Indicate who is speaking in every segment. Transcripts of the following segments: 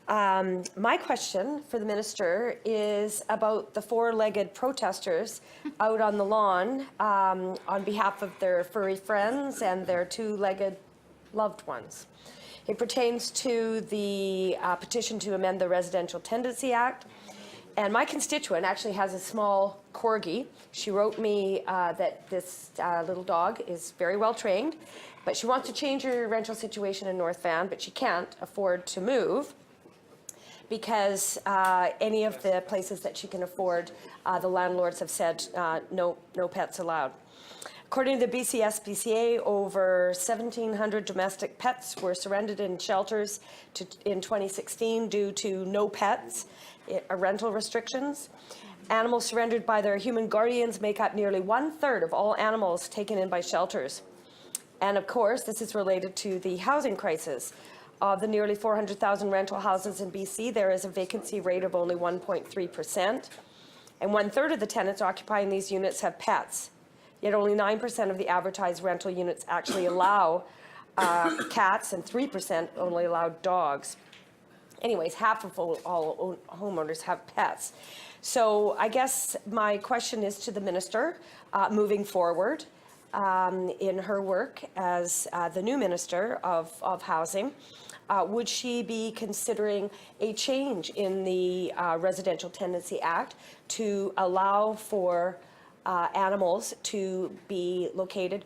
Speaker 1: My question for the minister is about the four-legged protesters out on the lawn on behalf of their furry friends and their two-legged loved ones. It pertains to the petition to amend the Residential Tenancy Act. And my constituent actually has a small corgi. She wrote me that this little dog is very well trained, but she wants to change her rental situation in North Van, but she can't afford to move because any of the places that she can afford, the landlords have said no pets allowed. According to the BC SPCA, over 1,700 domestic pets were surrendered in shelters in 2016 due to no pets, rental restrictions. Animals surrendered by their human guardians make up nearly 1/3 of all animals taken in by shelters. And of course, this is related to the housing crisis. Of the nearly 400,000 rental houses in BC, there is a vacancy rate of only 1.3%. And 1/3 of the tenants occupying these units have pets. Yet only 9% of the advertised rental units actually allow cats, and 3% only allow dogs. Anyways, half of all homeowners have pets. So I guess my question is to the minister, moving forward in her work as the new minister of housing, would she be considering a change in the Residential Tenancy Act to allow for animals to be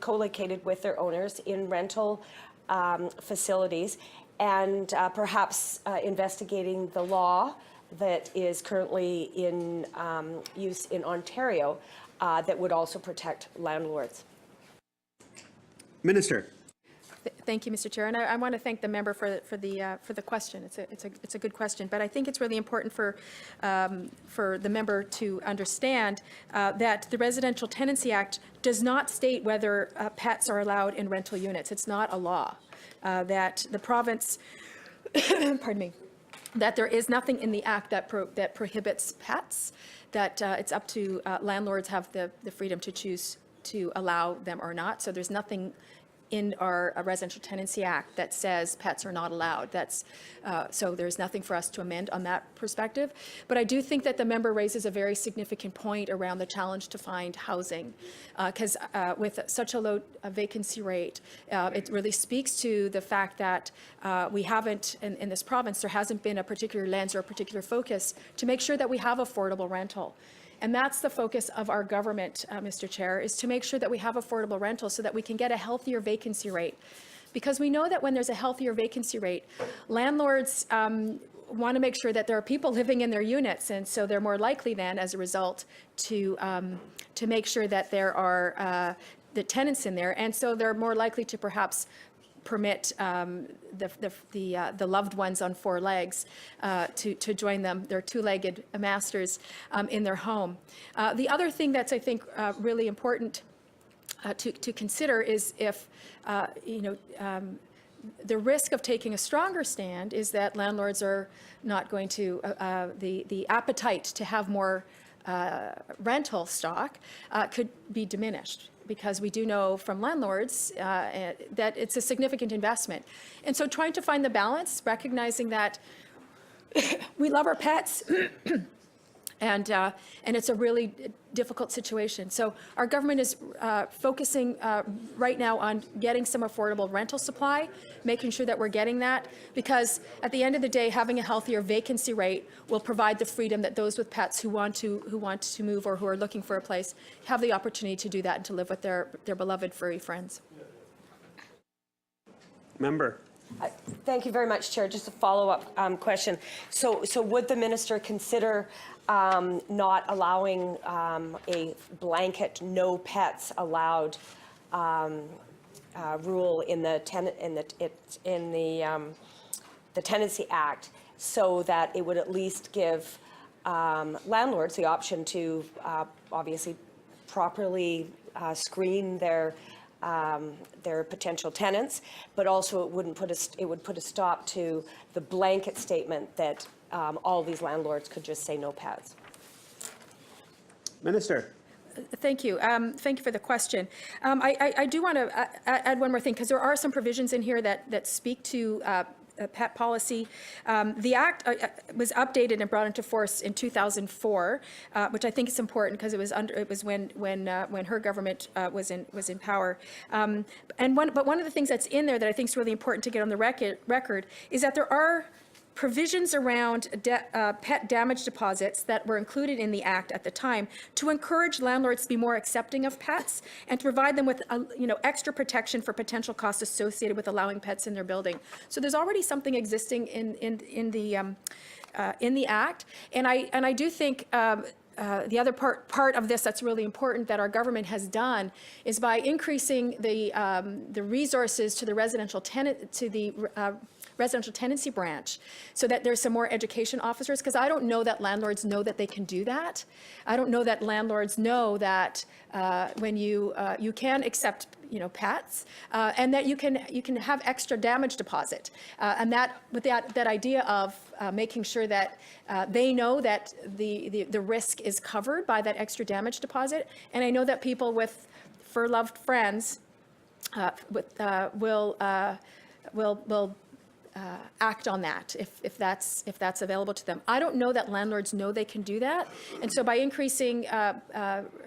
Speaker 1: co-located with their owners in rental facilities, and perhaps investigating the law that is currently in use in Ontario that would also protect landlords?
Speaker 2: Minister.
Speaker 3: Thank you, Mr. Chair, and I want to thank the member for the question. It's a good question, but I think it's really important for the member to understand that the Residential Tenancy Act does not state whether pets are allowed in rental units. It's not a law. That the province, pardon me, that there is nothing in the act that prohibits pets. That it's up to landlords have the freedom to choose to allow them or not. So there's nothing in our Residential Tenancy Act that says pets are not allowed. So there's nothing for us to amend on that perspective. But I do think that the member raises a very significant point around the challenge to find housing, because with such a low vacancy rate, it really speaks to the fact that we haven't, in this province, there hasn't been a particular lens or a particular focus to make sure that we have affordable rental. And that's the focus of our government, Mr. Chair, is to make sure that we have affordable rental so that we can get a healthier vacancy rate. Because we know that when there's a healthier vacancy rate, landlords want to make sure that there are people living in their units, and so they're more likely then, as a result, to make sure that there are the tenants in there, and so they're more likely to perhaps permit the loved ones on four legs to join them, their two-legged masters, in their home. The other thing that's, I think, really important to consider is if, the risk of taking a stronger stand is that landlords are not going to, the appetite to have more rental stock could be diminished, because we do know from landlords that it's a significant investment. And so trying to find the balance, recognizing that we love our pets, and it's a really difficult situation. So our government is focusing right now on getting some affordable rental supply, making sure that we're getting that, because at the end of the day, having a healthier vacancy rate will provide the freedom that those with pets who want to move or who are looking for a place have the opportunity to do that and to live with their beloved furry friends.
Speaker 2: Member.
Speaker 1: Thank you very much, Chair. Just a follow-up question. So would the minister consider not allowing a blanket no pets allowed rule in the Tenancy Act, so that it would at least give landlords the option to obviously properly screen their potential tenants, but also it would put a stop to the blanket statement that all these landlords could just say no pets?
Speaker 2: Minister.
Speaker 3: Thank you. Thank you for the question. I do want to add one more thing, because there are some provisions in here that speak to pet policy. The Act was updated and brought into force in 2004, which I think is important because it was when her government was in power. But one of the things that's in there that I think is really important to get on the record is that there are provisions around pet damage deposits that were included in the Act at the time to encourage landlords to be more accepting of pets and to provide them with extra protection for potential costs associated with allowing pets in their building. So there's already something existing in the Act, and I do think. The other part of this that's really important that our government has done is by increasing the resources to the residential tenancy branch, so that there's some more education officers, because I don't know that landlords know that they can do that. I don't know that landlords know that when you can accept pets, and that you can have extra damage deposit, and that with that idea of making sure that they know that the risk is covered by that extra damage deposit. And I know that people with fur-loved friends will act on that if that's available to them. I don't know that landlords know they can do that, and so by increasing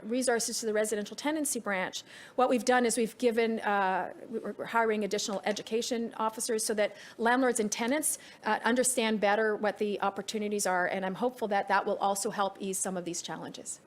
Speaker 3: resources to the residential tenancy branch, what we've done is we've given we're hiring additional education officers so that landlords and tenants understand better what the opportunities are, and I'm hopeful that that will also help ease some of these challenges.